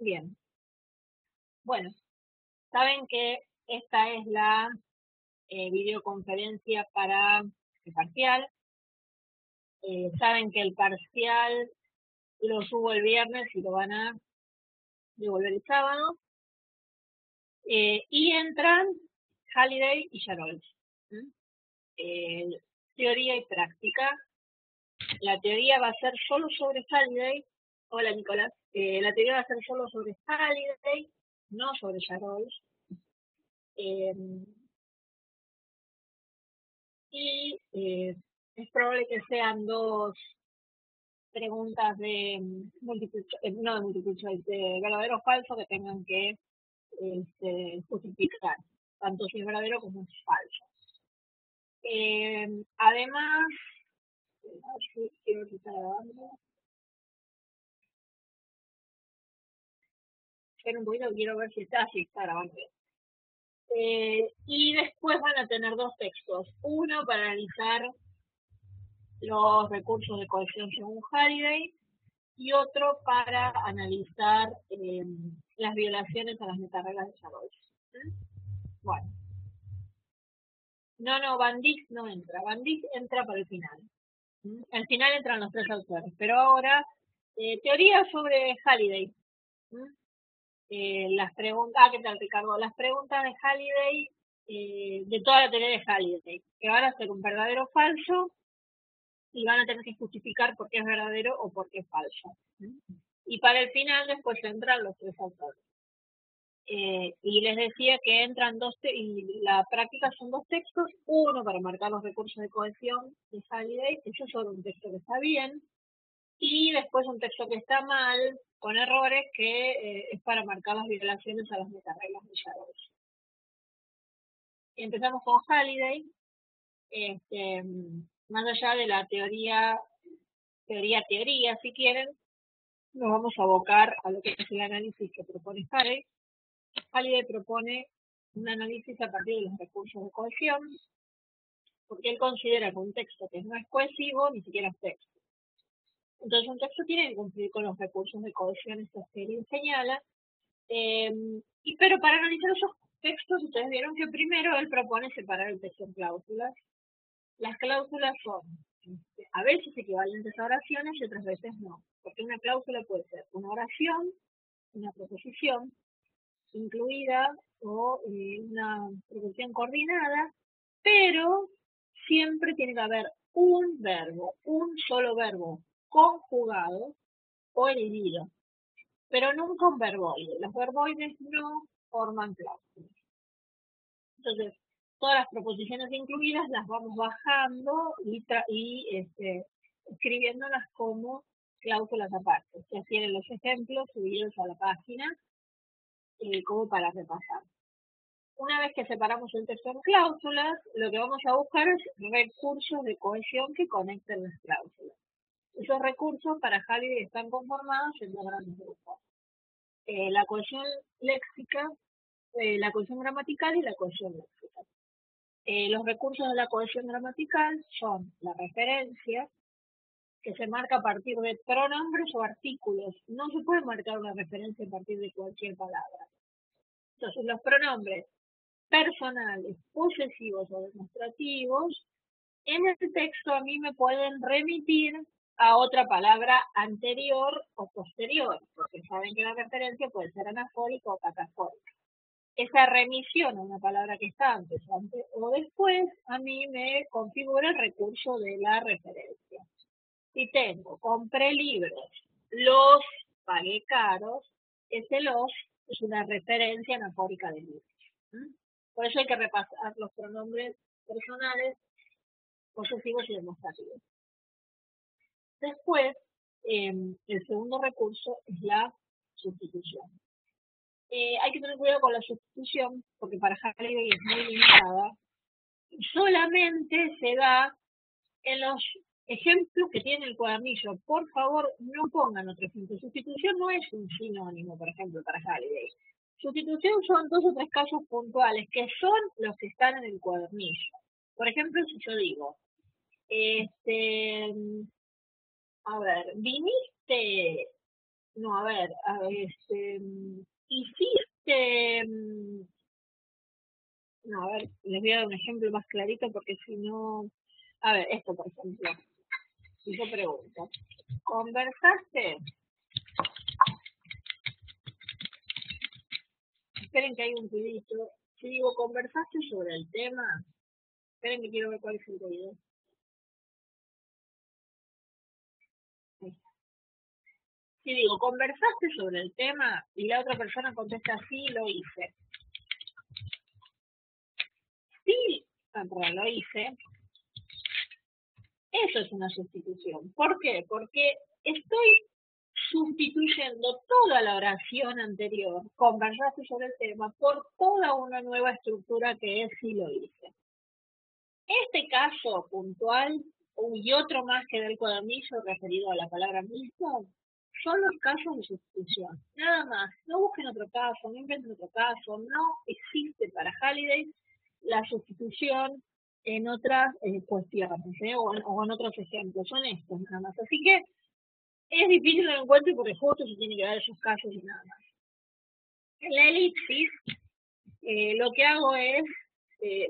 Bien, bueno, saben que esta es la videoconferencia para el parcial. Saben que el parcial lo subo el viernes y lo van a devolver el sábado. Y entran Halliday y Yarol. Teoría y práctica. La teoría va a ser solo sobre Halliday. Hola, Nicolás. La teoría va a ser solo sobre Halliday, no sobre Yarol. Y es probable que sean dos preguntas de multiple no de multiple choice, de verdadero o falso que tengan que justificar, tanto si es verdadero como si es falso. Además, quiero quitar grabando. Espera un poquito, quiero ver si está grabando. Y después van a tener dos textos. Uno para analizar los recursos de cohesión según Halliday y otro para analizar las violaciones a las metareglas de Yarol. Bueno, no, Van Dijk no entra. Van Dijk entra para el final. Al final entran los tres autores, pero ahora, teoría sobre Halliday. Las preguntas, ¿qué tal, Ricardo? Las preguntas de Halliday, de toda la teoría de Halliday, que van a ser un verdadero o falso y van a tener que justificar por qué es verdadero o por qué es falso. Y para el final después entran los tres autores. Y les decía que entran y la práctica son dos textos, uno para marcar los recursos de cohesión de Halliday, eso es solo un texto que está bien, y después un texto que está mal, con errores, que es para marcar las violaciones a las metareglas de Yarol. Empezamos con Halliday, más allá de la teoría, si quieren, nos vamos a abocar a lo que es el análisis que propone Halliday. Halliday propone un análisis a partir de los recursos de cohesión, porque él considera que un texto que no es cohesivo ni siquiera es texto. Entonces un texto tiene que cumplir con los recursos de cohesión, estos que él señala, pero para analizar esos textos, ustedes vieron que primero él propone separar el texto en cláusulas. Las cláusulas son a veces equivalentes a oraciones y otras veces no, porque una cláusula puede ser una oración, una proposición incluida o una proposición coordinada, pero siempre tiene que haber un verbo, un solo verbo conjugado o erigido, pero nunca un verboide. Los verboides no forman cláusulas. Entonces, todas las proposiciones incluidas las vamos bajando y escribiéndolas como cláusulas aparte. Se hacían los ejemplos subidos a la página como para repasar. Una vez que separamos el texto en cláusulas, lo que vamos a buscar es recursos de cohesión que conecten las cláusulas. Esos recursos para Halliday están conformados en dos grandes grupos. La cohesión léxica, la cohesión gramatical y la cohesión léxica. Los recursos de la cohesión gramatical son la referencia, que se marca a partir de pronombres o artículos. No se puede marcar una referencia a partir de cualquier palabra. Entonces, los pronombres personales, posesivos o demostrativos, en el texto a mí me pueden remitir a otra palabra anterior o posterior, porque saben que la referencia puede ser anafórica o catafórica. Esa remisión a una palabra que está antes o después, a mí me configura el recurso de la referencia. Si tengo, compré libros, los pagué caros, ese los es una referencia anafórica de libros. Por eso hay que repasar los pronombres personales, posesivos y demostrativos. Después, el segundo recurso es la sustitución. Hay que tener cuidado con la sustitución, porque para Halliday es muy limitada. Solamente se da en los ejemplos que tiene el cuadernillo. Por favor, no pongan otro ejemplo. Sustitución no es un sinónimo, por ejemplo, para Halliday. Sustitución son dos o tres casos puntuales, que son los que están en el cuadernillo. Por ejemplo, si yo digo, a ver, viniste No, a ver, hiciste, no, a ver, les voy a dar un ejemplo más clarito porque si no, a ver, esto por ejemplo, si yo pregunto, ¿conversaste? Esperen que hay un ruidito. Si digo, ¿conversaste sobre el tema? Esperen que quiero ver cuál es el ruido. Si digo, ¿conversaste sobre el tema? Y la otra persona contesta, sí, lo hice. Sí, perdón, lo hice. Eso es una sustitución. ¿Por qué? Porque estoy sustituyendo toda la oración anterior, conversaste sobre el tema, por toda una nueva estructura que es sí lo hice. Este caso puntual y otro más que del cuadernillo referido a la palabra mismo son los casos de sustitución. Nada más. No busquen otro caso, no inventen otro caso. No existe para Halliday la sustitución en otras cuestiones o en otros ejemplos. Son estos nada más. Así que es difícil que lo encuentre porque justo se tiene que dar esos casos y nada más. En la elipsis, lo que hago es,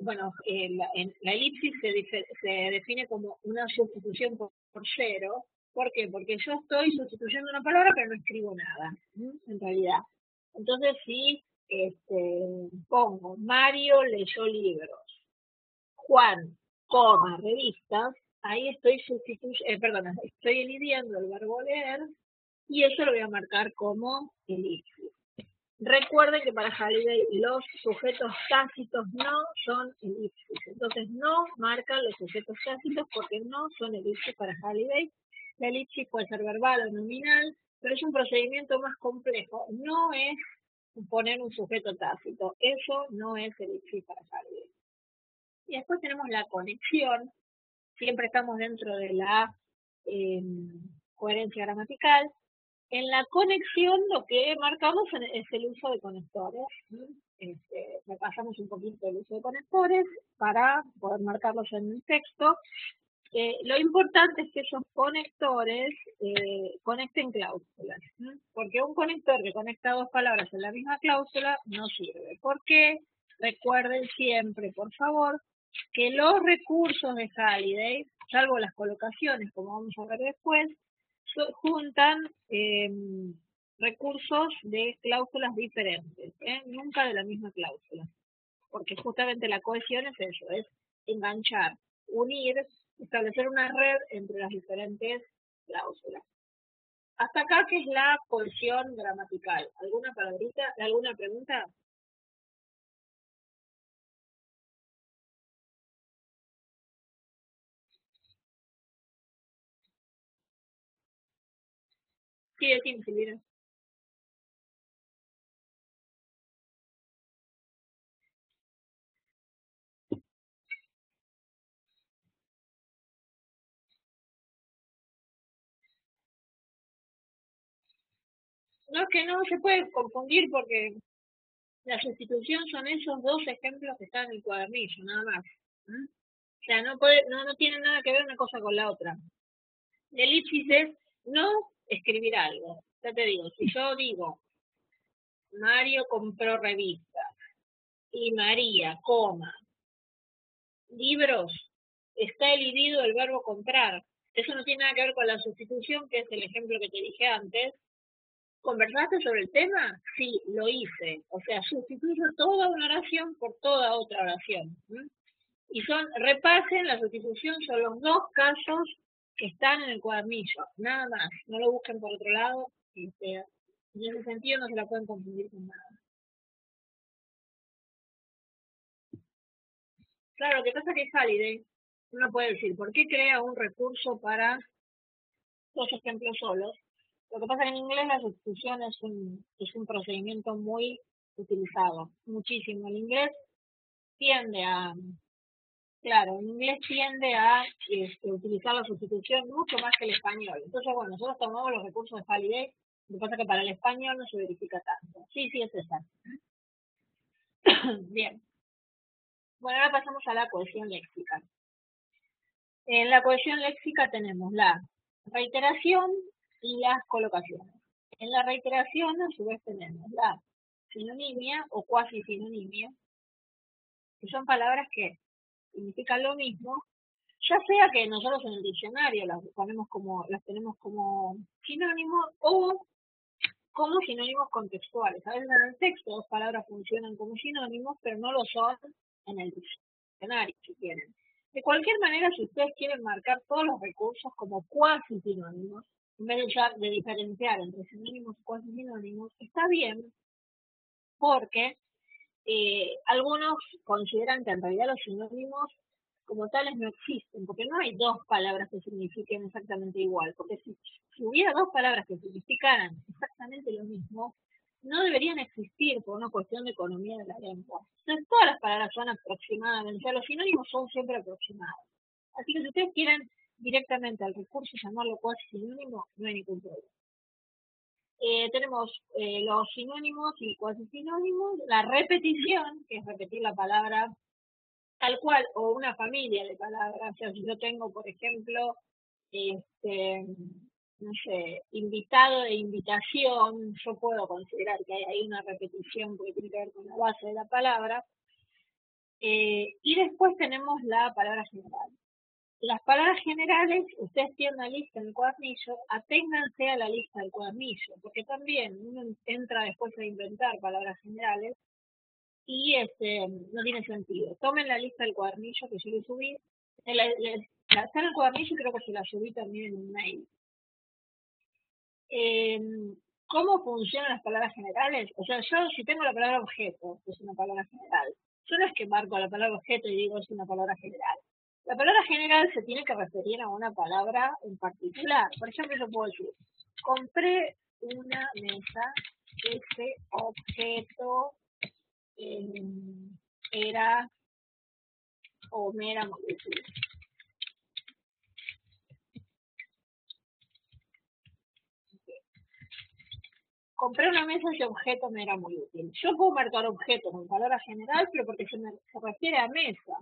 la elipsis se define como una sustitución por cero. ¿Por qué? Porque yo estoy sustituyendo una palabra pero no escribo nada, en realidad. Entonces, si pongo Mario leyó libros, Juan, revistas, ahí estoy estoy elidiendo el verbo leer y eso lo voy a marcar como elipsis. Recuerden que para Halliday los sujetos tácitos no son elipsis. Entonces no marcan los sujetos tácitos porque no son elipsis para Halliday. La elipsis puede ser verbal o nominal, pero es un procedimiento más complejo. No es poner un sujeto tácito. Eso no es elipsis para Halliday. Y después tenemos la conexión. Siempre estamos dentro de la coherencia gramatical. En la conexión lo que marcamos es el uso de conectores. Repasamos un poquito el uso de conectores para poder marcarlos en el texto. Lo importante es que esos conectores conecten cláusulas, porque un conector que conecta dos palabras en la misma cláusula no sirve. ¿Por qué? Recuerden siempre, por favor, que los recursos de Halliday, salvo las colocaciones, como vamos a ver después, juntan recursos de cláusulas diferentes, nunca de la misma cláusula, porque justamente la cohesión es eso, es enganchar, unir, establecer una red entre las diferentes cláusulas. Hasta acá, ¿qué es la cohesión gramatical? ¿Alguna palabrita? ¿Alguna pregunta? Sí, decime, Silvina. No, es que no se puede confundir porque la sustitución son esos dos ejemplos que están en el cuadernillo, nada más. O sea, no tiene nada que ver una cosa con la otra. La elipsis es no escribir algo. Ya te digo, si yo digo, Mario compró revistas y María, libros, está elidido el verbo comprar. Eso no tiene nada que ver con la sustitución, que es el ejemplo que te dije antes. ¿Conversaste sobre el tema? Sí, lo hice. O sea, sustituyo toda una oración por toda otra oración. Y repasen, la sustitución son los dos casos que están en el cuadernillo, nada más. No lo busquen por otro lado. En ese sentido no se la pueden confundir con nada. Claro, lo que pasa es que Halliday, uno puede decir, ¿por qué crea un recurso para dos ejemplos solos? Lo que pasa es que en inglés la sustitución es un procedimiento muy utilizado, muchísimo. El inglés tiende a, claro, en inglés tiende a utilizar la sustitución mucho más que el español. Entonces, bueno, nosotros tomamos los recursos de Halliday, lo que pasa es que para el español no se verifica tanto. Sí, sí, es esa. Bien. Bueno, ahora pasamos a la cohesión léxica. En la cohesión léxica tenemos la reiteración y las colocaciones. En la reiteración, a su vez, tenemos la sinonimia o cuasi sinonimia, que son palabras que significan lo mismo, ya sea que nosotros en el diccionario las tenemos como sinónimos o como sinónimos contextuales. A veces en el texto dos palabras funcionan como sinónimos, pero no lo son en el diccionario, si quieren. De cualquier manera, si ustedes quieren marcar todos los recursos como cuasi sinónimos, en vez de diferenciar entre sinónimos y cuasi sinónimos, está bien, porque algunos consideran que en realidad los sinónimos como tales no existen, porque no hay dos palabras que signifiquen exactamente igual, porque si hubiera dos palabras que significaran exactamente lo mismo, no deberían existir por una cuestión de economía de la lengua. Entonces todas las palabras son aproximadamente, o sea, los sinónimos son siempre aproximados. Así que si ustedes quieren directamente al recurso llamarlo cuasi sinónimo, no hay ningún problema. Tenemos los sinónimos y cuasi sinónimos, la repetición, que es repetir la palabra tal cual, o una familia de palabras. O sea, si yo tengo, por ejemplo, no sé, invitado e invitación, yo puedo considerar que hay ahí una repetición porque tiene que ver con la base de la palabra. Y después tenemos la palabra general. Las palabras generales, ustedes tienen una lista en el cuadernillo, aténganse a la lista del cuadernillo, porque también uno entra después a inventar palabras generales y no tiene sentido. Tomen la lista del cuadernillo que yo le subí. Está en el cuadernillo y creo que se la subí también en un mail. ¿Cómo funcionan las palabras generales? O sea, yo si tengo la palabra objeto, que es una palabra general, yo no es que marco la palabra objeto y digo es una palabra general. La palabra general se tiene que referir a una palabra en particular. Por ejemplo, yo puedo decir, compré una mesa, ese objeto era o me era muy útil. Compré una mesa, ese objeto me era muy útil. Yo puedo marcar objeto con palabra general, pero porque se refiere a mesa.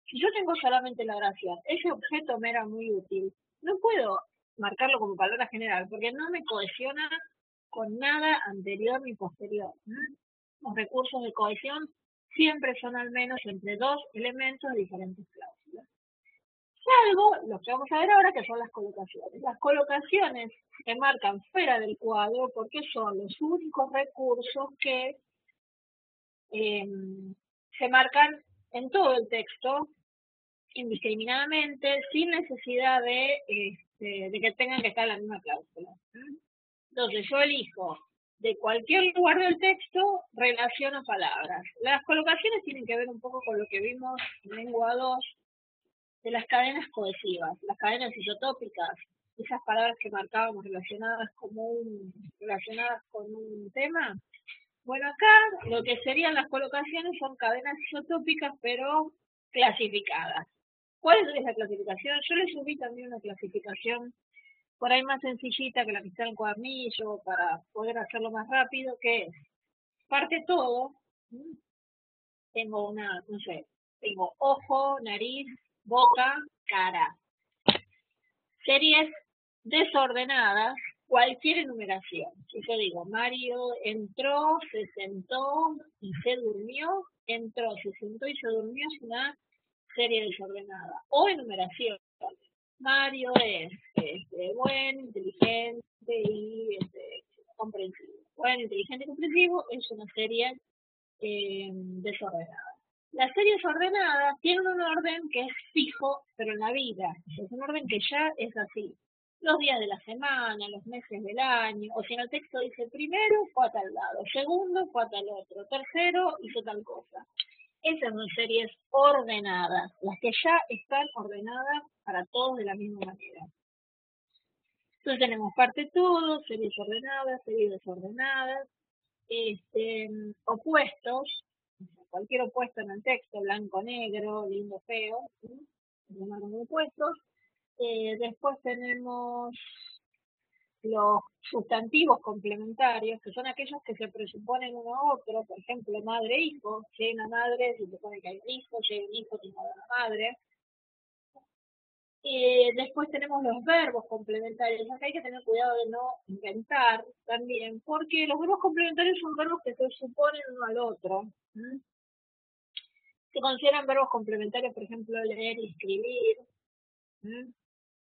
Si yo tengo solamente la oración, ese objeto me era muy útil, no puedo marcarlo como palabra general, porque no me cohesiona con nada anterior ni posterior. Los recursos de cohesión siempre son al menos entre dos elementos de diferentes cláusulas. Salvo lo que vamos a ver ahora, que son las colocaciones. Las colocaciones se marcan fuera del cuadro porque son los únicos recursos que se marcan en todo el texto indiscriminadamente, sin necesidad de que tengan que estar en la misma cláusula. Entonces yo elijo de cualquier lugar del texto, relaciono palabras. Las colocaciones tienen que ver un poco con lo que vimos en lengua 2 de las cadenas cohesivas, las cadenas isotópicas, esas palabras que marcábamos relacionadas con un tema. Bueno, acá lo que serían las colocaciones son cadenas isotópicas, pero clasificadas. ¿Cuál es la clasificación? Yo les subí también una clasificación por ahí más sencillita que la que está en el cuadernillo para poder hacerlo más rápido, que es parte todo. Tengo no sé, tengo ojo, nariz, boca, cara. Series desordenadas, cualquier enumeración. Si yo digo, Mario entró, se sentó y se durmió, entró, se sentó y se durmió, es una serie desordenada. O enumeración. Mario es bueno, inteligente y comprensivo. Bueno, inteligente y comprensivo es una serie desordenada. Las series ordenadas tienen un orden que es fijo, pero en la vida. Es un orden que ya es así. Los días de la semana, los meses del año, o si en el texto dice primero, fue a tal lado, segundo, fue a tal otro, tercero, hizo tal cosa. Esas son series ordenadas, las que ya están ordenadas para todos de la misma manera. Entonces tenemos parte todo, series ordenadas, series desordenadas, opuestos, cualquier opuesto en el texto, blanco, negro, lindo, feo, llamarlos opuestos. Después tenemos los sustantivos complementarios, que son aquellos que se presuponen uno a otro, por ejemplo, madre-hijo. Si hay una madre, se supone que hay un hijo, si hay un hijo, tiene una madre. Después tenemos los verbos complementarios. Acá hay que tener cuidado de no inventar también, porque los verbos complementarios son verbos que se suponen uno al otro. Se consideran verbos complementarios, por ejemplo, leer y escribir,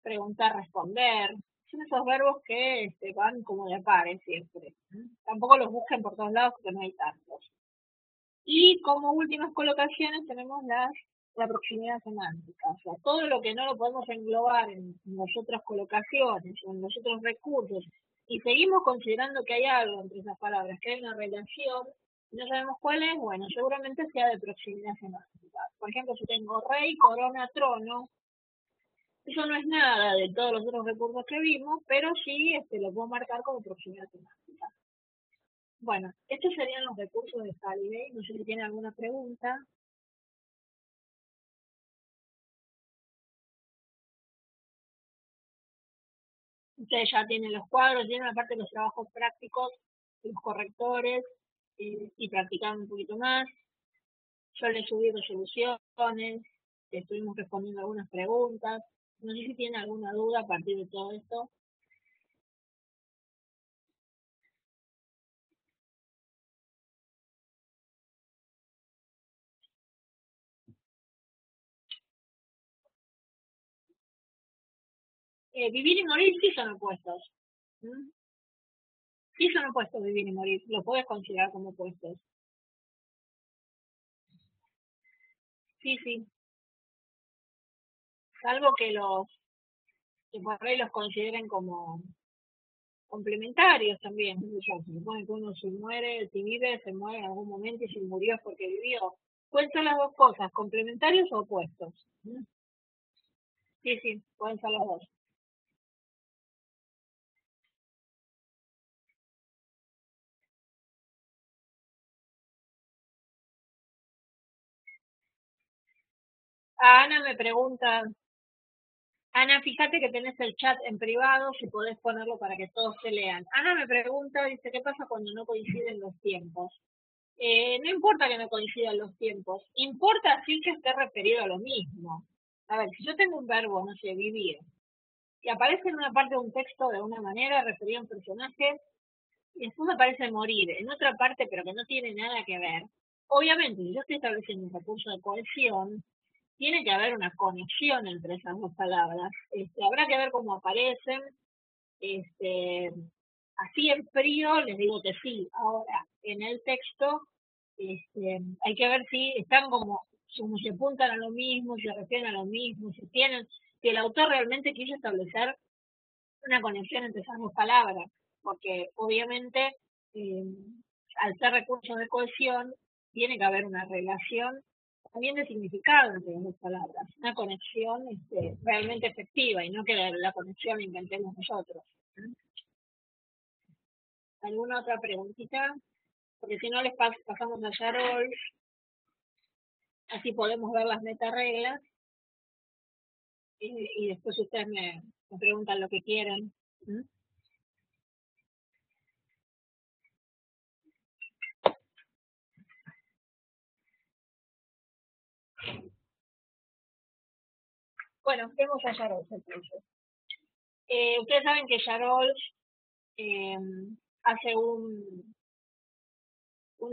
preguntar, responder. Son esos verbos que van como de pares siempre. Tampoco los busquen por todos lados porque no hay tantos. Y como últimas colocaciones tenemos la proximidad semántica. O sea, todo lo que no lo podemos englobar en las otras colocaciones o en los otros recursos y seguimos considerando que hay algo entre esas palabras, que hay una relación, y no sabemos cuál es, bueno, seguramente sea de proximidad semántica. Por ejemplo, si tengo rey, corona, trono, eso no es nada de todos los otros recursos que vimos, pero sí lo puedo marcar como proximidad semántica. Bueno, estos serían los recursos de Halliday. No sé si tiene alguna pregunta. Ustedes ya tienen los cuadros, tienen aparte los trabajos prácticos, los correctores, y practicaron un poquito más. Yo les subí resoluciones, estuvimos respondiendo algunas preguntas. No sé si tienen alguna duda a partir de todo esto. Vivir y morir sí son opuestos. ¿Mm? Sí son opuestos vivir y morir. Lo puedes considerar como opuestos. Sí, sí. Salvo que por ahí los consideren como complementarios también. Se supone que uno si muere, si vive, se muere en algún momento y si murió es porque vivió. Pueden ser las dos cosas, complementarios o opuestos. Sí, sí, pueden ser los dos. Ana me pregunta, Ana, fíjate que tenés el chat en privado, si podés ponerlo para que todos te lean. Ana me pregunta, dice, ¿qué pasa cuando no coinciden los tiempos? No importa que no coincidan los tiempos, importa sí que esté referido a lo mismo. A ver, si yo tengo un verbo, no sé, vivir, y aparece en una parte de un texto de una manera referido a un personaje, y después aparece morir en otra parte, pero que no tiene nada que ver. Obviamente, si yo estoy estableciendo un recurso de cohesión, tiene que haber una conexión entre esas dos palabras. Habrá que ver cómo aparecen. Este, Así en frío les digo que sí. Ahora, en el texto hay que ver si están como se apuntan a lo mismo, si se refieren a lo mismo, si el autor realmente quiso establecer una conexión entre esas dos palabras, porque obviamente eh, al ser recursos de cohesión tiene que haber una relación también de significado entre las dos palabras, una conexión realmente efectiva y no que la conexión la inventemos nosotros. ¿Alguna otra preguntita? Porque si no les pasamos a Yarol, así podemos ver las metareglas y después ustedes me preguntan lo que quieran. ¿Mm? Bueno, vemos a Yarol entonces. Ustedes saben que Yarol eh, hace un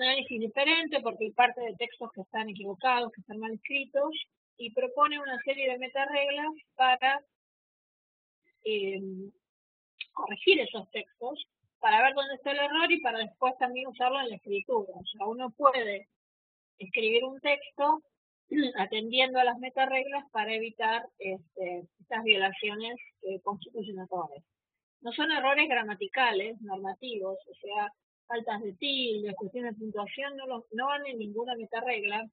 análisis diferente porque hay parte de textos que están equivocados, que están mal escritos, y propone una serie de metareglas para eh, corregir esos textos, para ver dónde está el error y para después también usarlo en la escritura. O sea, uno puede escribir un texto atendiendo a las metareglas para evitar estas violaciones constitucionales. No son errores gramaticales, normativos, o sea, faltas de tilde, cuestiones de puntuación, no van en ninguna metaregla,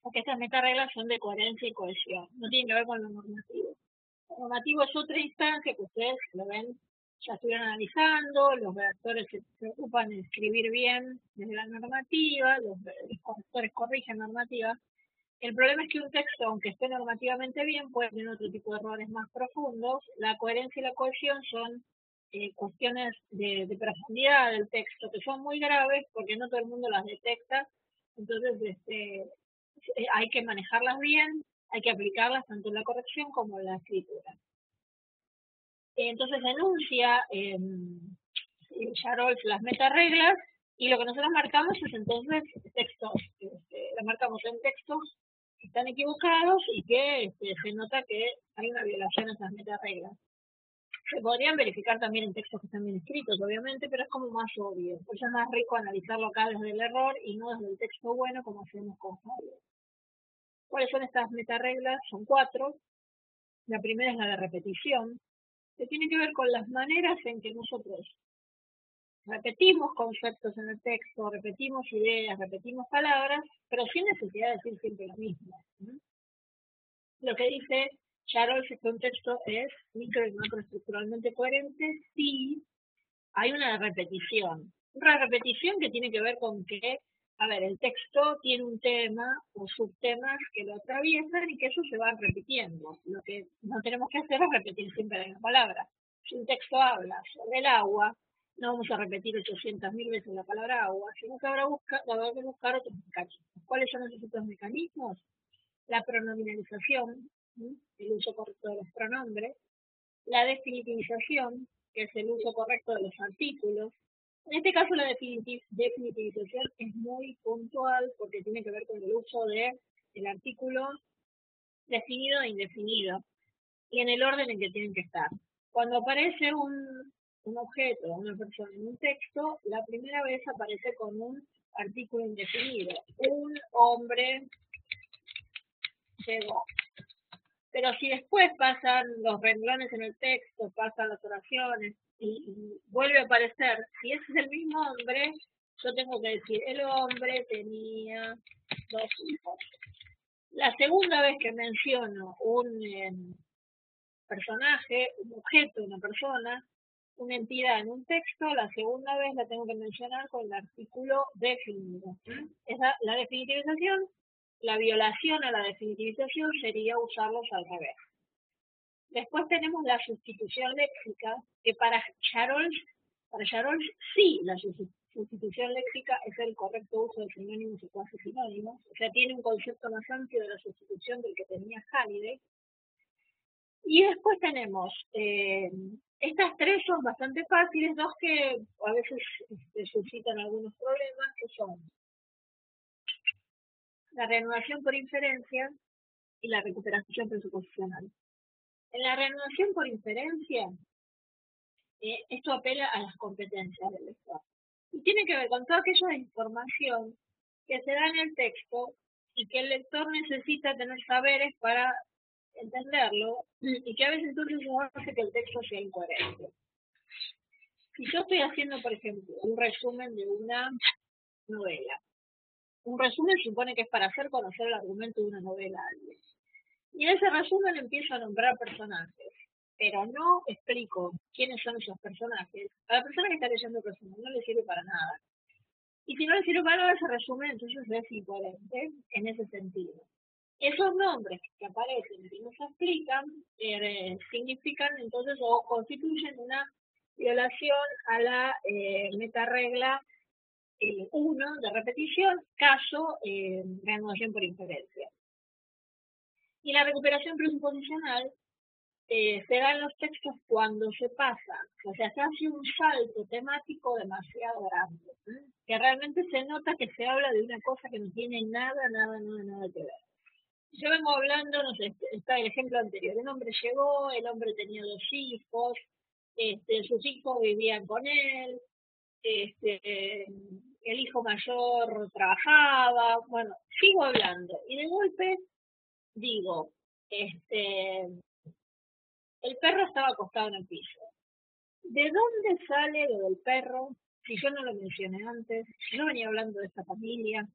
porque estas metareglas son de coherencia y cohesión, no tienen que ver con lo normativo. Lo normativo es otra instancia que ustedes lo ven, ya estuvieron analizando, los redactores se ocupan de escribir bien desde la normativa, los correctores corrigen normativa. El problema es que un texto, aunque esté normativamente bien, puede tener otro tipo de errores más profundos. La coherencia y la cohesión son cuestiones de profundidad del texto que son muy graves porque no todo el mundo las detecta. Entonces, hay que manejarlas bien, hay que aplicarlas tanto en la corrección como en la escritura. Entonces enuncia Yarolf las metareglas y lo que nosotros marcamos es entonces textos, la marcamos en textos que están equivocados y que se nota que hay una violación a esas metareglas. Se podrían verificar también en textos que están bien escritos, obviamente, pero es como más obvio. Por eso es más rico analizarlo acá desde el error y no desde el texto bueno como hacemos con Javier. ¿Cuáles son estas metareglas? Son 4. La primera es la de repetición, que tiene que ver con las maneras en que nosotros repetimos conceptos en el texto, repetimos ideas, repetimos palabras, pero sin necesidad de decir siempre lo mismo. Lo que dice Yarolf es que un texto es micro y macroestructuralmente coherente si hay una repetición. Una repetición que tiene que ver con que, a ver, el texto tiene un tema o subtemas que lo atraviesan y que eso se va repitiendo. Lo que no tenemos que hacer es repetir siempre la misma palabra. Si un texto habla sobre el agua, no vamos a repetir 800.000 veces la palabra agua, sino que habrá que buscar otros mecanismos. ¿Cuáles son esos otros mecanismos? La pronominalización, el uso correcto de los pronombres, la definitivización, que es el uso correcto de los artículos. En este caso la definitivización es muy puntual porque tiene que ver con el uso del artículo definido e indefinido y en el orden en que tienen que estar. Cuando aparece un objeto o una persona en un texto, la primera vez aparece con un artículo indefinido. Un hombre llegó. Pero si después pasan los renglones en el texto, pasan las oraciones y vuelve a aparecer, si ese es el mismo hombre, yo tengo que decir, el hombre tenía 2 hijos. La segunda vez que menciono un personaje, un objeto, una persona, una entidad en un texto, la segunda vez la tengo que mencionar con el artículo definido. La definitivización, la violación a la definitivización sería usarlos al revés. Después tenemos la sustitución léxica, que para Yarolf sí, la sustitución léxica es el correcto uso de sinónimos y cuasi sinónimos, o sea, tiene un concepto más amplio de la sustitución del que tenía Halliday. Y después tenemos, estas 3 son bastante fáciles, 2 que a veces suscitan algunos problemas, que son la reanudación por inferencia y la recuperación presuposicional. En la reanudación por inferencia, esto apela a las competencias del lector. Y tiene que ver con toda aquella información que se da en el texto y que el lector necesita tener saberes para entenderlo y que a veces entonces hace que el texto sea incoherente. Si yo estoy haciendo, por ejemplo, un resumen de una novela, un resumen supone que es para hacer conocer el argumento de una novela a alguien. Y en ese resumen empiezo a nombrar personajes, pero no explico quiénes son esos personajes. A la persona que está leyendo el resumen no le sirve para nada. Y si no le sirve para nada ese resumen, entonces es incoherente en ese sentido. Esos nombres que aparecen y no se explican significan entonces o constituyen una violación a la metaregla 1 de repetición, caso reanudación por inferencia. Y la recuperación presuposicional se da en los textos cuando se pasa, o sea, se hace un salto temático demasiado grande, que realmente se nota que se habla de una cosa que no tiene nada que ver. Yo vengo hablando, no sé, está el ejemplo anterior, un hombre llegó, el hombre tenía 2 hijos, sus hijos vivían con él, el hijo mayor trabajaba, bueno, sigo hablando, y de golpe digo, el perro estaba acostado en el piso. ¿De dónde sale lo del perro? Si yo no lo mencioné antes, si no venía hablando de esta familia,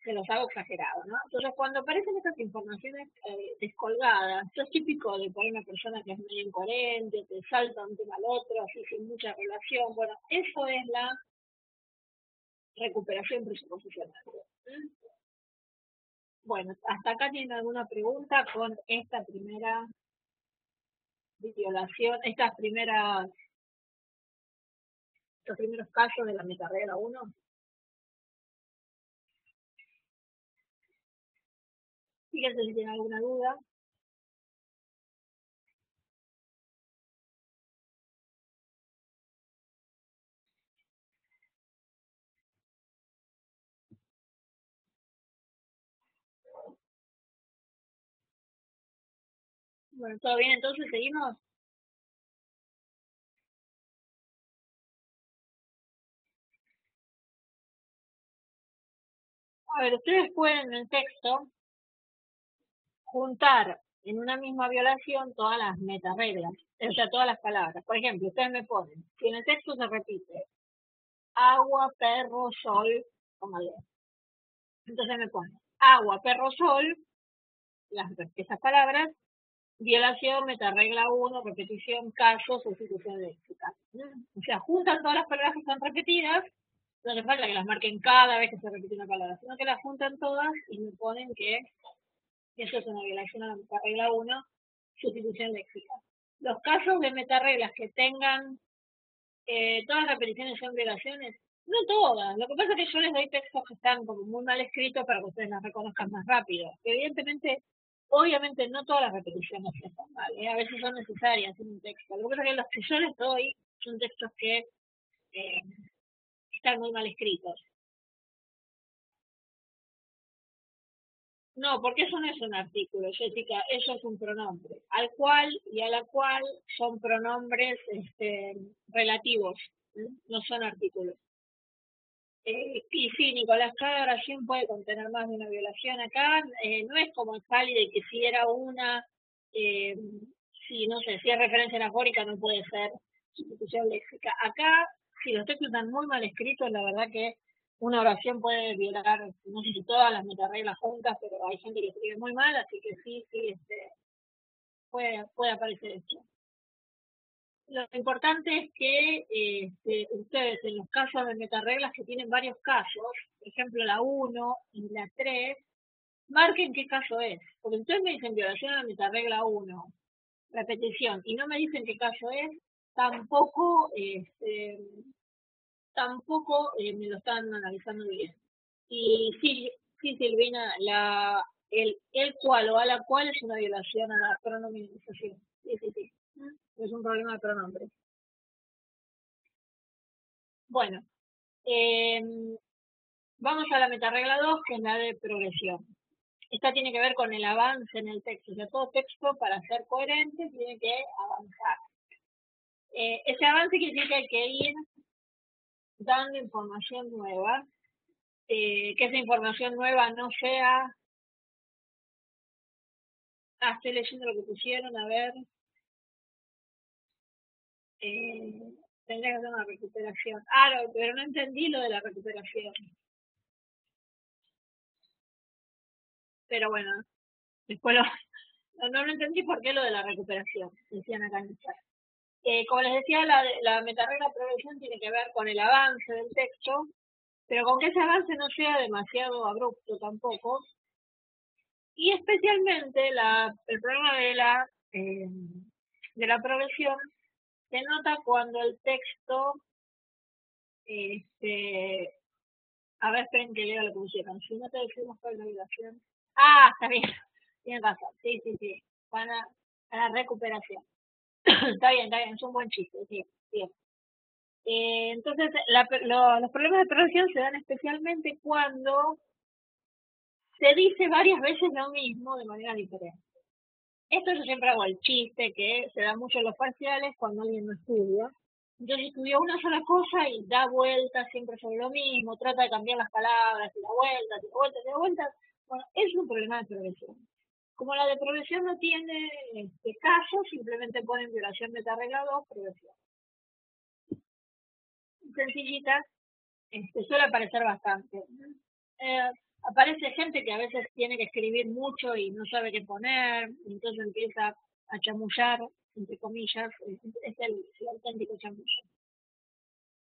se los hago exagerados, ¿no? Entonces, cuando aparecen estas informaciones descolgadas, esto es típico de por una persona que es medio incoherente, te salta un tema al otro, así sin mucha relación, bueno, eso es la recuperación presuposicional. Bueno, hasta acá tienen alguna pregunta con esta primera violación, estos primeros casos de la metaregla 1. Fíjense si tienen alguna duda. Bueno, ¿todo bien? Entonces, ¿seguimos? A ver, ustedes pueden en el texto juntar en una misma violación todas las metareglas, o sea, todas las palabras. Por ejemplo, ustedes me ponen, si en el texto se repite agua, perro, sol, póngale. Entonces me ponen agua, perro, sol, esas palabras, violación, metaregla 1, repetición, caso, sustitución léxica. O sea, juntan todas las palabras que están repetidas, no hace falta que las marquen cada vez que se repite una palabra, sino que las juntan todas y me ponen que eso es una violación a la metaregla 1, sustitución léxica. Los casos de metareglas que tengan todas las repeticiones son violaciones, no todas. Lo que pasa es que yo les doy textos que están como muy mal escritos para que ustedes las reconozcan más rápido. Evidentemente, obviamente no todas las repeticiones están mal, a veces son necesarias en un texto. Lo que pasa es que los que yo les doy son textos que eh, están muy mal escritos. No, porque eso no es un artículo, Jessica, eso es un pronombre. Al cual y a la cual son pronombres relativos, no son artículos. Y sí, Nicolás, cada oración puede contener más de una violación. Acá no es como el Pali de que si era una, eh, si no sé, si es referencia anafórica no puede ser sustitución léxica. Acá, si los textos están muy mal escritos, la verdad que una oración puede violar, no sé si todas las metareglas juntas, pero hay gente que escribe muy mal, así que sí, puede aparecer esto. Lo importante es que ustedes en los casos de metareglas que tienen varios casos, por ejemplo la 1 y la 3, marquen qué caso es. Porque ustedes me dicen violación a la metaregla 1, repetición, y no me dicen qué caso es, tampoco, me lo están analizando bien. Y sí, sí Silvina, el cual o a la cual es una violación a la pronominalización. Sí, sí, sí. Es un problema de pronombre. Bueno, Eh, vamos a la metaregla 2, que es la de progresión. Esta tiene que ver con el avance en el texto. O sea, todo texto, para ser coherente, tiene que avanzar. Ese avance quiere decir que hay que ir dando información nueva, que esa información nueva no sea... Ah, estoy leyendo lo que pusieron, a ver. Tendría que hacer una recuperación. Ah, no, pero no entendí lo de la recuperación. Pero bueno, después no lo entendí por qué lo de la recuperación, decían acá en el chat. Como les decía, la metaregla de progresión tiene que ver con el avance del texto, pero con que ese avance no sea demasiado abrupto tampoco. Y especialmente el problema de la progresión se nota cuando el texto, a ver, esperen que leo lo que pusieron. Si no te decimos cuál es la violación. Ah, está bien, tienen razón, sí, sí, sí, van a la recuperación. Está bien, es un buen chiste, sí, sí. Entonces, los problemas de progresión se dan especialmente cuando se dice varias veces lo mismo de manera diferente. Esto yo siempre hago el chiste que se da mucho en los parciales cuando alguien no estudia. Entonces estudia una sola cosa y da vueltas siempre sobre lo mismo, trata de cambiar las palabras y da vueltas y da vueltas y da vueltas. Bueno, es un problema de progresión. Como la de progresión no tiene caso, simplemente ponen violación metaregla 2, progresión. Sencillita, suele aparecer bastante. Aparece gente que a veces tiene que escribir mucho y no sabe qué poner, y entonces empieza a chamullar, entre comillas, es el auténtico chamullo.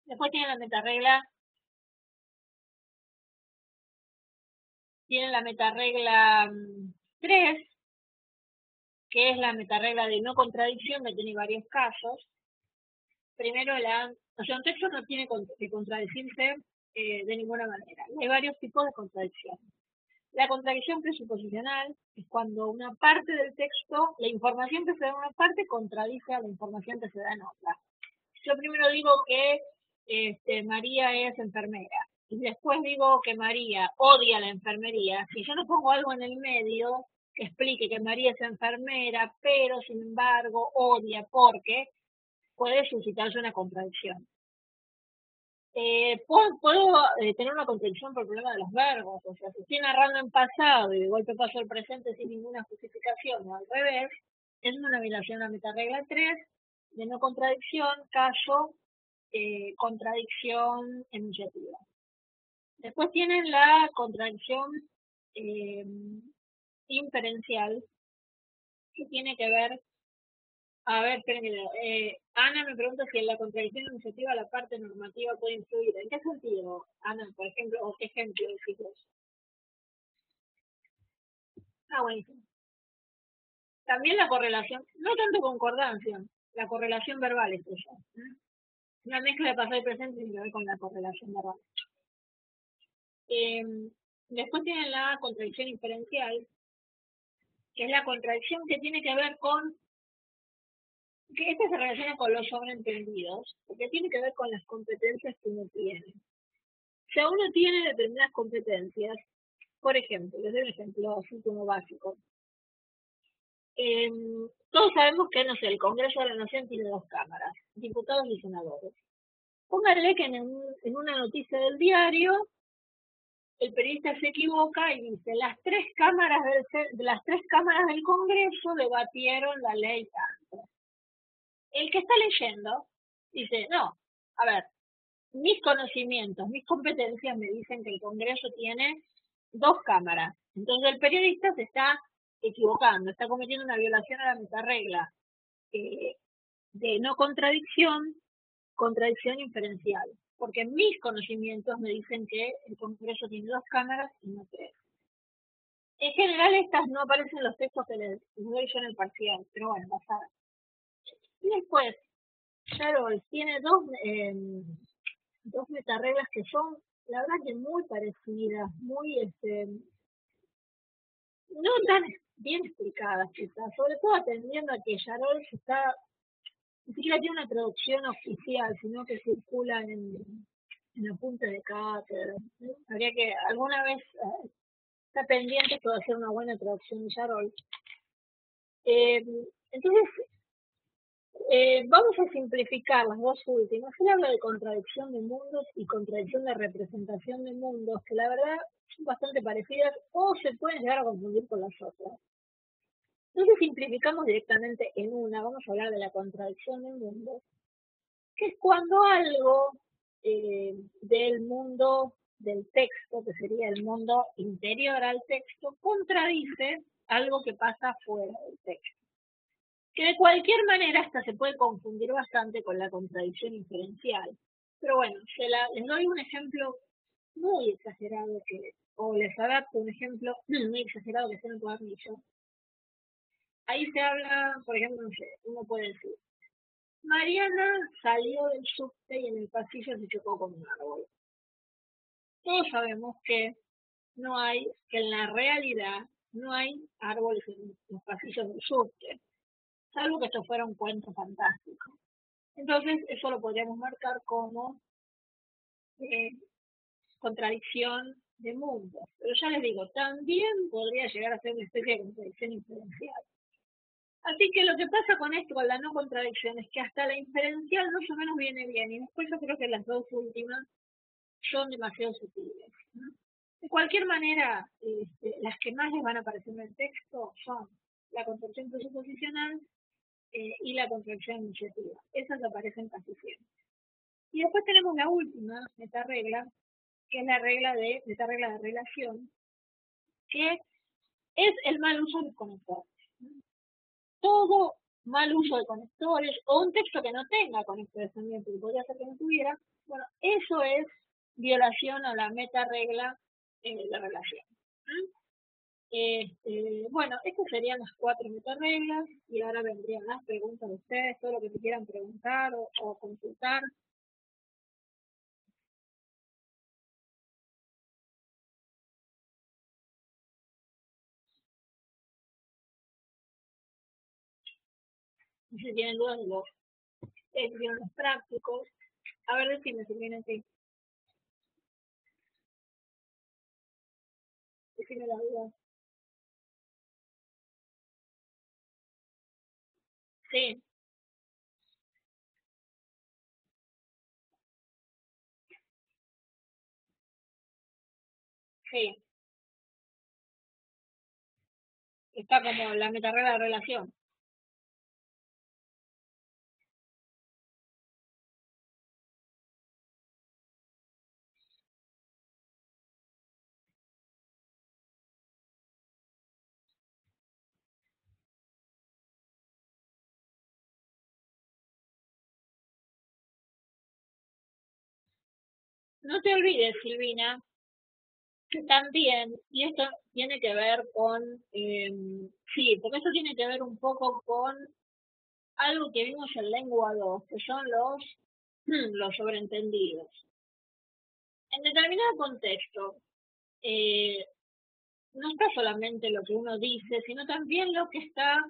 Después tiene la metaregla 3, que es la metaregla de no contradicción, que tiene varios casos. Primero, o sea, un texto no tiene que contradecirse de ninguna manera. Hay varios tipos de contradicciones. La contradicción presuposicional es cuando una parte del texto, la información que se da en una parte contradice a la información que se da en otra. Yo primero digo que María es enfermera y después digo que María odia la enfermería. Si yo no pongo algo en el medio que explique que María es enfermera, pero sin embargo odia porque puede suscitarse una contradicción. Puedo tener una contradicción por el problema de los verbos, o sea, si estoy narrando en pasado y de golpe paso al presente sin ninguna justificación o al revés, es una violación a la metaregla 3 de no contradicción, caso contradicción enunciativa. Después tienen la contradicción eh, inferencial, que tiene que ver, a ver, esperen que Ana me pregunta si en la contradicción enunciativa la parte normativa puede influir. ¿En qué sentido, Ana, por ejemplo, o qué ejemplo decís vos? Ah, buenísimo. También la correlación, no tanto concordancia, la correlación verbal es eso. Una mezcla de pasado y presente tiene que ver con la correlación verbal. Después tienen la contradicción inferencial, que es la contradicción que tiene que ver con, que esta se relaciona con los sobreentendidos, porque tiene que ver con las competencias que uno tiene. Si uno tiene determinadas competencias, por ejemplo, les doy un ejemplo así como básico. Todos sabemos que, no sé, el Congreso de la Nación tiene 2 cámaras, diputados y senadores. Póngale que en una noticia del diario el periodista se equivoca y dice las 3 cámaras del Congreso debatieron la ley tanto. El que está leyendo dice, no, a ver, mis conocimientos, mis competencias me dicen que el Congreso tiene 2 cámaras. Entonces el periodista se está equivocando, está cometiendo una violación a la metaregla de no contradicción, contradicción inferencial. Porque mis conocimientos me dicen que el Congreso tiene 2 cámaras y no 3. En general estas no aparecen en los textos que les doy yo en el parcial, pero bueno, vas a ver. Y después, Charol tiene dos metareglas que son, la verdad que muy parecidas, muy, no tan bien explicadas quizás, sobre todo atendiendo a que Yarol ni siquiera tiene una traducción oficial, sino que circula en apuntes de cátedra. Habría que alguna vez está pendiente esto de hacer una buena traducción de Yarol. Entonces, vamos a simplificar las 2 últimas. Él habla de contradicción de mundos y contradicción de representación de mundos, que la verdad son bastante parecidas o se pueden llegar a confundir con las otras. Entonces simplificamos directamente en una, vamos a hablar de la contradicción de mundos, que es cuando algo del mundo del texto, que sería el mundo interior al texto, contradice algo que pasa fuera del texto. Que de cualquier manera hasta se puede confundir bastante con la contradicción inferencial. Pero bueno, les doy un ejemplo muy exagerado o les adapto un ejemplo muy exagerado que está en el cuadernillo. Ahí se habla, por ejemplo, no sé, uno puede decir, Mariana salió del subte y en el pasillo se chocó con un árbol. Todos sabemos que que en la realidad no hay árboles en los pasillos del subte, salvo que esto fuera un cuento fantástico. Entonces, eso lo podríamos marcar como contradicción de mundos. Pero ya les digo, también podría llegar a ser una especie de contradicción inferencial. Así que lo que pasa con esto, con la no contradicción, es que hasta la inferencial más o menos viene bien. Y después yo creo que las 2 últimas son demasiado sutiles. ¿No? De cualquier manera, las que más les van a aparecer en el texto son la contradicción presuposicional y la contradicción iniciativa. Esas aparecen casi siempre. Y después tenemos la última metaregla, que es la metaregla de relación, que es el mal uso de los conectores. Todo mal uso de conectores o un texto que no tenga conectores también, porque podría ser que no tuviera, bueno, eso es violación a la metaregla de relación. Bueno, estas serían las 4 metareglas y ahora vendrían las preguntas de ustedes, todo lo que me quieran preguntar o consultar. Si tienen dudas de los vieron los prácticos. A ver, decime si vienen así. Decime la duda. Sí, sí. Está como la metarregla de relación. No te olvides, Silvina, que también, y esto tiene que ver con, sí, porque eso tiene que ver un poco con algo que vimos en lengua 2, que son los sobreentendidos. En determinado contexto, eh, no está solamente lo que uno dice, sino también lo que está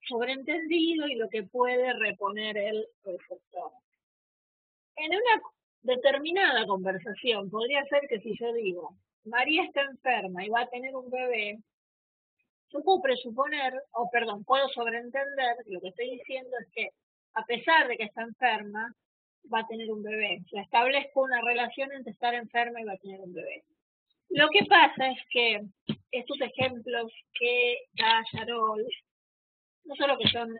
sobreentendido y lo que puede reponer el receptor. En una determinada conversación, podría ser que si yo digo, María está enferma y va a tener un bebé, yo puedo presuponer, o perdón, puedo sobreentender, lo que estoy diciendo es que a pesar de que está enferma, va a tener un bebé. O sea, establezco una relación entre estar enferma y va a tener un bebé. Lo que pasa es que estos ejemplos que da Yarol, no solo que son,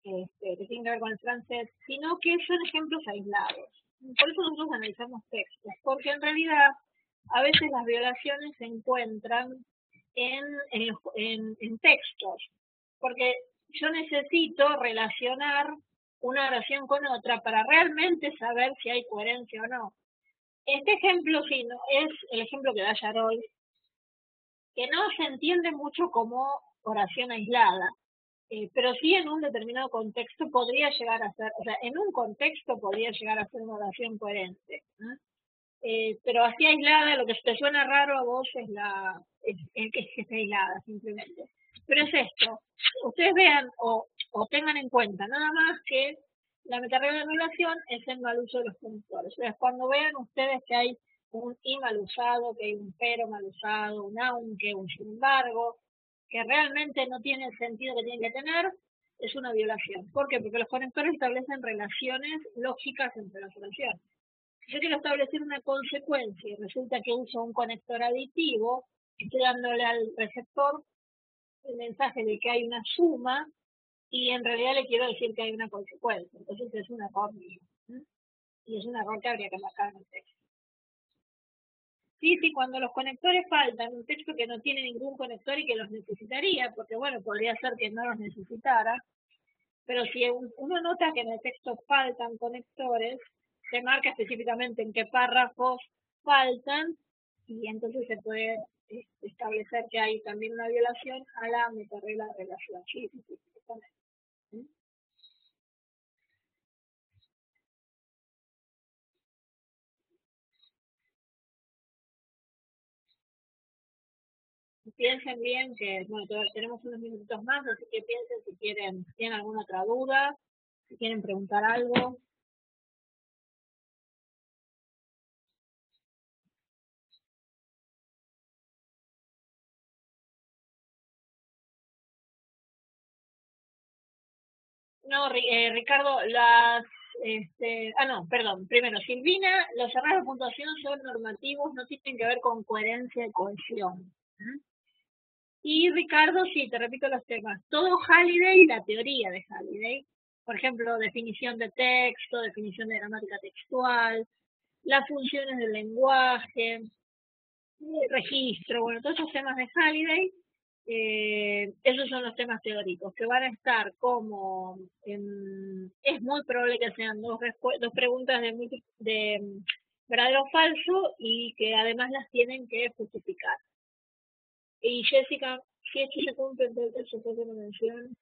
que tienen que ver con el francés, sino que son ejemplos aislados. Por eso nosotros analizamos textos, porque en realidad a veces las violaciones se encuentran en textos, porque yo necesito relacionar una oración con otra para realmente saber si hay coherencia o no. Este ejemplo sí, no, es el ejemplo que da Yarol, que no se entiende mucho como oración aislada, pero sí en un determinado contexto podría llegar a ser, o sea, en un contexto podría llegar a ser una oración coherente. ¿No? Pero así aislada, lo que te suena raro a vos es que esté aislada, simplemente. Pero es esto, ustedes vean o tengan en cuenta nada más que la metarregla de anulación es el mal uso de los conectores. O sea, cuando vean ustedes que hay un y mal usado, que hay un pero mal usado, un aunque, un sin embargo, que realmente no tiene el sentido que tienen que tener, es una violación. ¿Por qué? Porque los conectores establecen relaciones lógicas entre las oraciones. Si yo quiero establecer una consecuencia y resulta que uso un conector aditivo, estoy dándole al receptor el mensaje de que hay una suma y en realidad le quiero decir que hay una consecuencia. Entonces es un error mío. ¿Sí? Y es un error que habría que marcar en el texto. Sí, sí, cuando los conectores faltan, un texto que no tiene ningún conector y que los necesitaría, porque bueno, podría ser que no los necesitara, pero si uno nota que en el texto faltan conectores, se marca específicamente en qué párrafos faltan y entonces se puede establecer que hay también una violación a la metaregla de relación. Sí, sí, sí, ¿sí? Piensen bien que, bueno, tenemos unos minutitos más, así que piensen si quieren, si tienen alguna otra duda, si quieren preguntar algo. No, Ricardo, no, perdón, primero, Silvina, los errores de puntuación son normativos, no tienen que ver con coherencia y cohesión. ¿Mm? Y Ricardo, sí, te repito los temas, todo Halliday y la teoría de Halliday, por ejemplo, definición de texto, definición de gramática textual, las funciones del lenguaje, registro, bueno, todos esos temas de Halliday, esos son los temas teóricos, que van a estar como, es muy probable que sean dos preguntas de verdadero o falso y que además las tienen que justificar. Y Jessica, si esto se cumple en todo el texto, que me mencionan,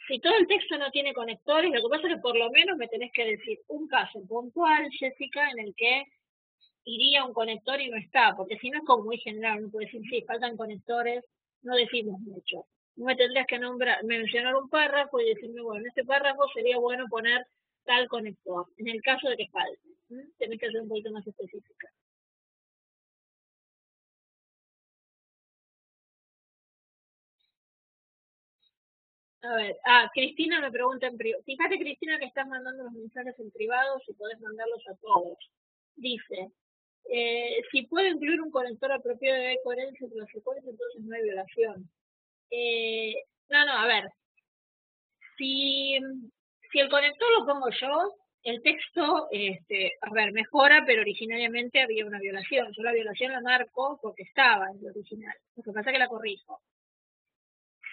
si todo el texto no tiene conectores, lo que pasa es que por lo menos me tenés que decir un caso puntual, Jessica, en el que iría un conector y no está, porque si no es como muy general, uno puede decir, sí, faltan conectores, no decimos mucho. Me tendrías que mencionar un párrafo y decirme, bueno, en este párrafo sería bueno poner tal conector, en el caso de que falte. Tenés que ser un poquito más específica. A ver, Cristina me pregunta en privado. Fíjate, Cristina, que estás mandando los mensajes en privado, si podés mandarlos a todos. Dice, si puedo incluir un conector apropiado de coherencia entre los secuencias, entonces no hay violación. Eh, no, a ver, si, si el conector lo pongo yo, el texto, a ver, mejora, pero originariamente había una violación. Yo la violación la marco porque estaba en el original. Lo que pasa es que la corrijo.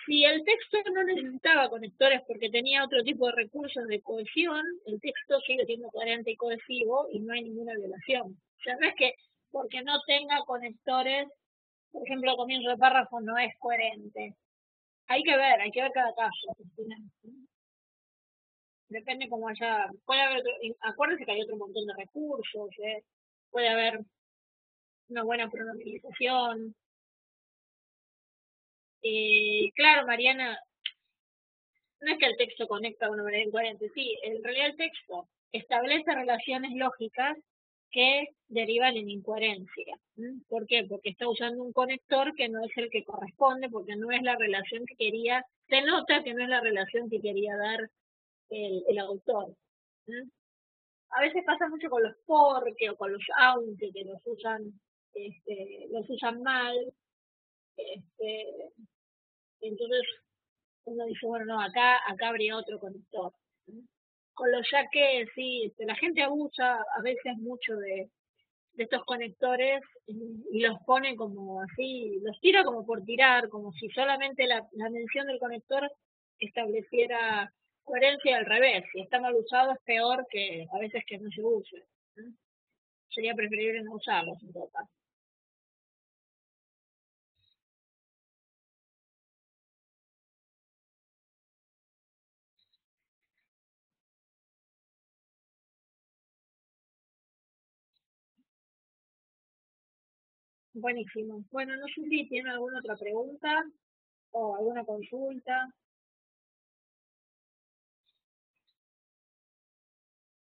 Si el texto no necesitaba conectores porque tenía otro tipo de recursos de cohesión, el texto sigue siendo coherente y cohesivo y no hay ninguna violación. O sea, no es que porque no tenga conectores, por ejemplo, el comienzo de párrafo no es coherente. Hay que ver cada caso. Cristina. Depende cómo haya, puede haber, acuérdense que hay otro montón de recursos, puede haber una buena pronunciación. Claro, Mariana, no es que el texto conecta de una manera incoherente, sí, en realidad el texto establece relaciones lógicas que derivan en incoherencia. ¿Por qué? Porque está usando un conector que no es el que corresponde, porque no es la relación que quería, se nota que no es la relación que quería dar el autor. ¿Mm? A veces pasa mucho con los porque o con los aunque, que los usan mal, este, entonces uno dice, bueno, no, acá habría otro conector. Con los ya que sí, la gente abusa a veces mucho de estos conectores y los pone como así, los tira como por tirar, como si solamente la mención del conector estableciera coherencia al revés. Si está mal usado es peor que a veces que no se use. Sería preferible no usarlos en todo caso. Buenísimo. Bueno, no sé si tienen alguna otra pregunta o alguna consulta.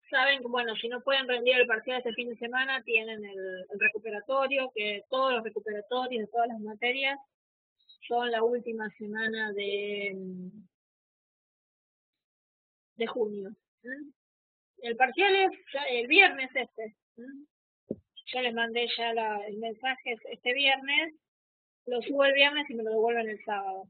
Saben que, bueno, si no pueden rendir el parcial este fin de semana, tienen el recuperatorio, que todos los recuperatorios de todas las materias son la última semana de junio. ¿Mm? El parcial es el viernes este. Yo les mandé ya el mensaje este viernes, lo subo el viernes y me lo devuelven el sábado.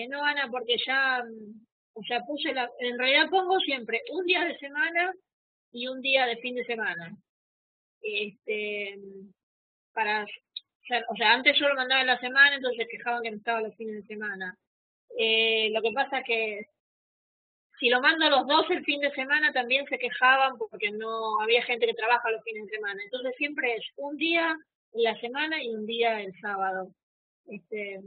No, Ana, porque ya, o sea, en realidad pongo siempre un día de semana y un día de fin de semana. Este, o sea, antes yo lo mandaba en la semana, entonces se quejaban que no estaba los fines de semana. Lo que pasa es que si lo mando los dos el fin de semana también se quejaban porque no había gente que trabaja los fines de semana. Entonces siempre es un día en la semana y un día el sábado. Este,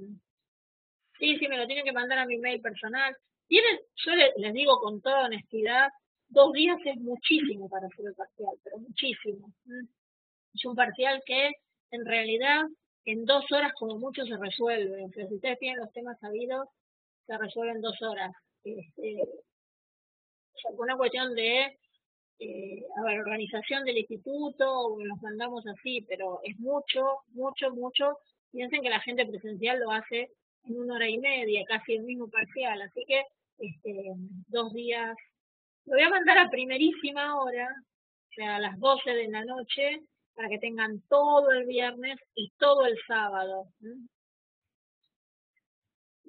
sí, me lo tienen que mandar a mi mail personal. Yo les digo con toda honestidad, 2 días es muchísimo para hacer el parcial, pero muchísimo. Es un parcial que en realidad en 2 horas como mucho se resuelve. O sea, si ustedes tienen los temas sabidos, se resuelven en 2 horas. O sea, por una cuestión de, a ver, organización del instituto, los mandamos así, pero es mucho, mucho, mucho. Piensen que la gente presencial lo hace en 1 hora y media, casi el mismo parcial, así que 2 días. Lo voy a mandar a primerísima hora, o sea, a las 12 de la noche, para que tengan todo el viernes y todo el sábado.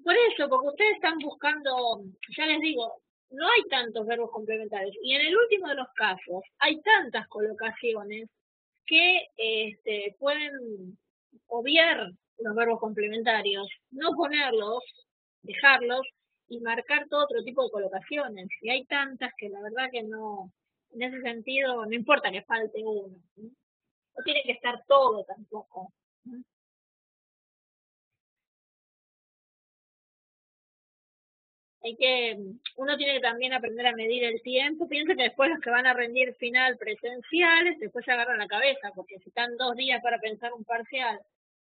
Por eso, porque ustedes están buscando, ya les digo, no hay tantos verbos complementarios. Y en el último de los casos, hay tantas colocaciones que pueden obviar los verbos complementarios, no ponerlos, dejarlos y marcar todo otro tipo de colocaciones. Y hay tantas que la verdad que no, en ese sentido, no importa que falte uno. No tiene que estar todo tampoco. uno tiene que también aprender a medir el tiempo. Piensa que después los que van a rendir final presenciales, después se agarran la cabeza, porque si están 2 días para pensar un parcial,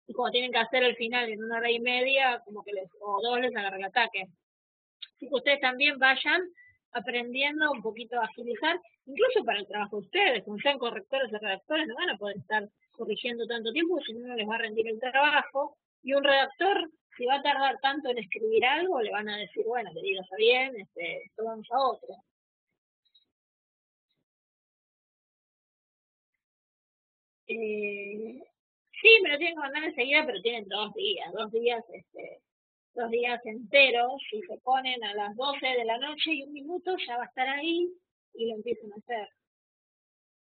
y como tienen que hacer el final en 1 hora y media, como que o 2 les agarra el ataque. Así que ustedes también vayan aprendiendo un poquito a agilizar, incluso para el trabajo de ustedes, como sean correctores o redactores, no van a poder estar corrigiendo tanto tiempo, si no les va a rendir el trabajo. Y un redactor, si va a tardar tanto en escribir algo, le van a decir, bueno, te digo, está bien, esto vamos a otro. Sí, me lo tienen que mandar enseguida, pero tienen 2 días enteros. Si se ponen a las 12 de la noche y 1 minuto, ya va a estar ahí y lo empiezan a hacer.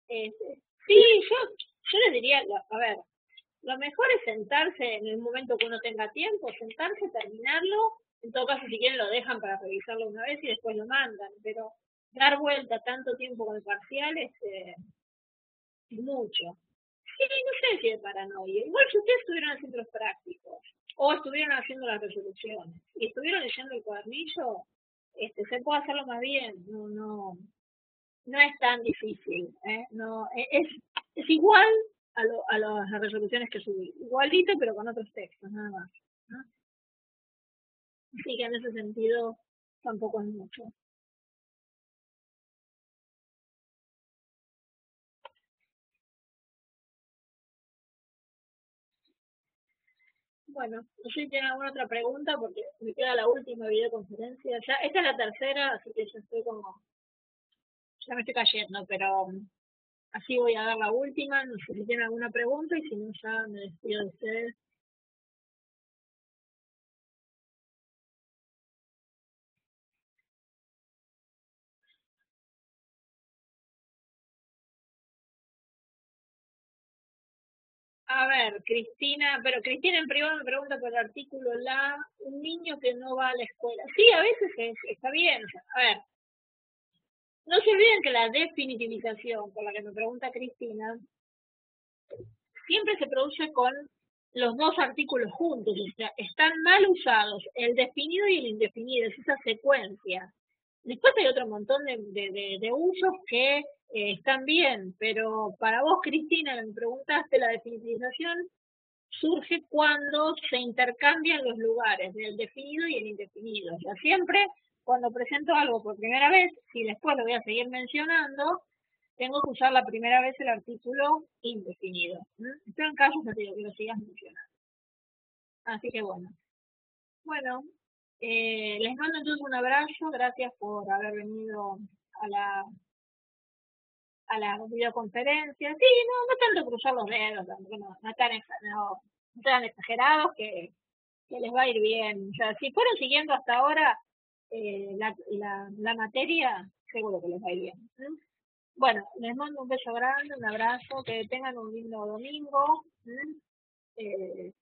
Sí, yo les diría, a ver, lo mejor es sentarse en el momento que uno tenga tiempo, sentarse, terminarlo. En todo caso, si quieren, lo dejan para revisarlo una vez y después lo mandan. Pero dar vuelta tanto tiempo con el parcial es mucho. Sí, no sé si es paranoia. Igual si ustedes estuvieron haciendo los prácticos o estuvieron haciendo las resoluciones y estuvieron leyendo el cuadernillo, se puede hacerlo más bien. No es tan difícil. No, es igual a las resoluciones que subí. Igualito, pero con otros textos, nada más, ¿no? Así que en ese sentido tampoco es mucho. Bueno, no sé si tienen alguna otra pregunta porque me queda la última videoconferencia. Ya, esta es la tercera, así que ya me estoy cayendo, pero así voy a dar la última. No sé si tienen alguna pregunta y si no, ya me despido de ustedes. A ver, Cristina, pero Cristina en privado me pregunta por el artículo un niño que no va a la escuela. Sí, a veces está bien. A ver, no se olviden que la definitivización, por la que me pregunta Cristina, siempre se produce con los dos artículos juntos, o sea, están mal usados el definido y el indefinido, es esa secuencia. Después hay otro montón de usos que están bien, pero para vos, Cristina, que me preguntaste, la definitivización surge cuando se intercambian los lugares del definido y el indefinido. O sea, siempre cuando presento algo por primera vez, si después lo voy a seguir mencionando, tengo que usar la primera vez el artículo indefinido. Pero en caso no te digo que lo sigas mencionando. Así que bueno. Bueno, les mando entonces un abrazo. Gracias por haber venido a la videoconferencia. Sí, no tanto cruzar los dedos, no tan exagerados que les va a ir bien. O sea, si fueron siguiendo hasta ahora la materia, seguro que les va a ir bien. Bueno, les mando un beso grande, un abrazo, que tengan un lindo domingo. Eh,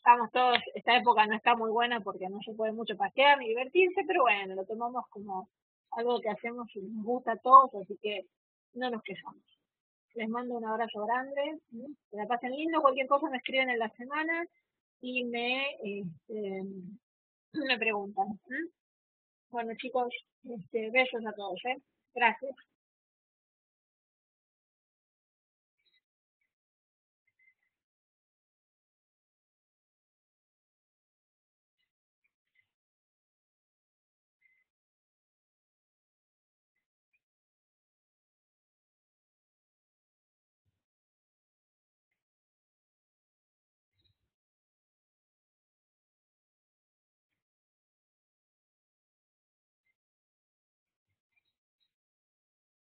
Estamos todos, esta época no está muy buena porque no se puede mucho pasear ni divertirse, pero bueno, lo tomamos como algo que hacemos y nos gusta a todos, así que no nos quejamos. Les mando un abrazo grande, que la pasen lindo, cualquier cosa me escriben en la semana y me preguntan. Bueno chicos, besos a todos, Gracias.